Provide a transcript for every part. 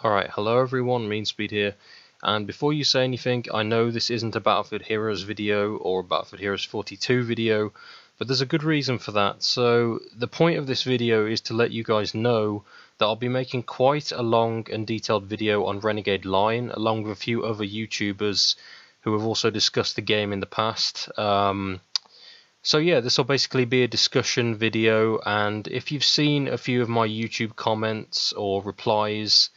Alright, hello everyone, MeanSpeed here, and before you say anything, I know this isn't a Battlefield Heroes video or a Battlefield Heroes 42 video, but there's a good reason for that. So the point of this video is to let you guys know that I'll be making quite a long and detailed video on Renegade Line, along with a few other YouTubers who have also discussed the game in the past. So yeah, this will basically be a discussion video, and if you've seen a few of my YouTube comments or replies,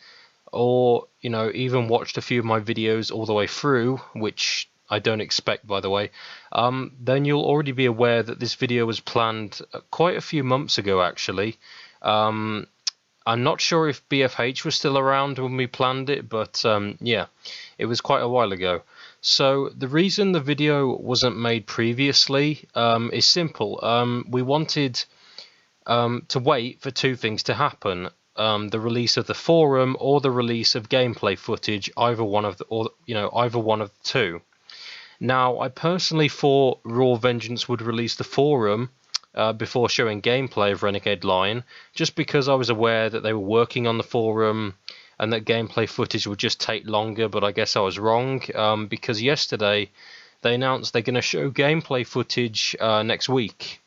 or even watched a few of my videos all the way through, which I don't expect by the way, then you'll already be aware that this video was planned quite a few months ago actually. I'm not sure if BFH was still around when we planned it, but yeah, it was quite a while ago. So the reason the video wasn't made previously is simple. We wanted to wait for two things to happen. The release of the forum or the release of gameplay footage, either one of the two. Now, I personally thought RawVengeance would release the forum before showing gameplay of Renegade Line, just because I was aware that they were working on the forum and that gameplay footage would just take longer, but I guess I was wrong, because yesterday they announced they're going to show gameplay footage next week.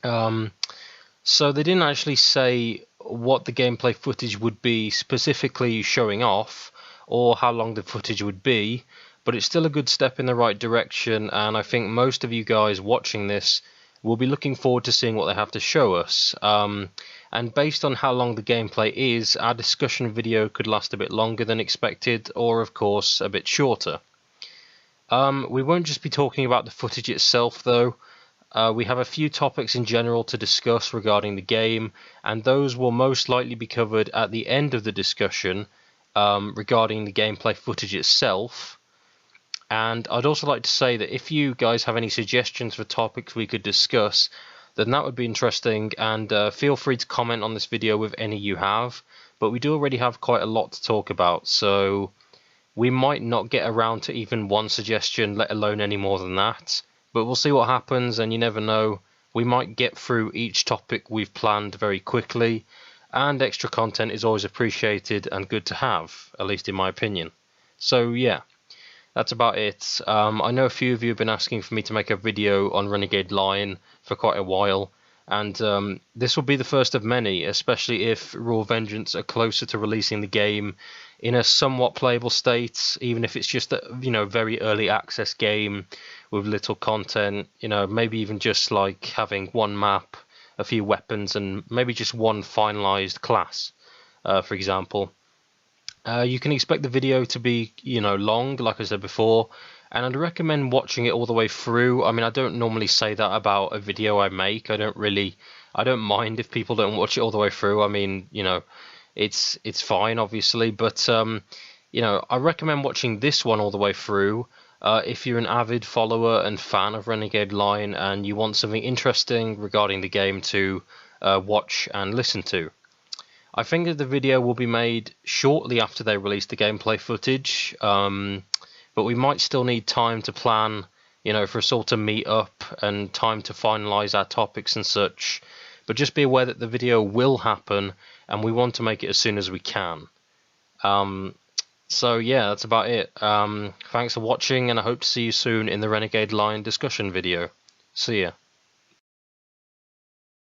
So they didn't actually say what the gameplay footage would be specifically showing off, or how long the footage would be, but it's still a good step in the right direction, and I think most of you guys watching this will be looking forward to seeing what they have to show us. And based on how long the gameplay is, our discussion video could last a bit longer than expected, or of course a bit shorter. We won't just be talking about the footage itself though. We have a few topics in general to discuss regarding the game, and those will most likely be covered at the end of the discussion regarding the gameplay footage itself. And I'd also like to say that if you guys have any suggestions for topics we could discuss, then that would be interesting, and feel free to comment on this video with any you have. But we do already have quite a lot to talk about, so we might not get around to even one suggestion, let alone any more than that. But we'll see what happens, and you never know, we might get through each topic we've planned very quickly, and extra content is always appreciated and good to have, at least in my opinion. So yeah, that's about it. I know a few of you have been asking for me to make a video on Renegade Line for quite a while, and this will be the first of many, especially if RawVengeance are closer to releasing the game in a somewhat playable state, even if it's just a very early access game with little content, maybe even just like having one map, a few weapons, and maybe just one finalized class, for example. You can expect the video to be, long, like I said before, and I'd recommend watching it all the way through. I mean, I don't normally say that about a video I make. I don't mind if people don't watch it all the way through. I mean, it's fine, obviously, but I recommend watching this one all the way through. If you're an avid follower and fan of Renegade Line and you want something interesting regarding the game to watch and listen to. I think that the video will be made shortly after they release the gameplay footage, but we might still need time to plan, for us all to meet up and time to finalise our topics and such. But just be aware that the video will happen, and we want to make it as soon as we can. So yeah, that's about it. Thanks for watching, and I hope to see you soon in the Renegade Line discussion video. See ya.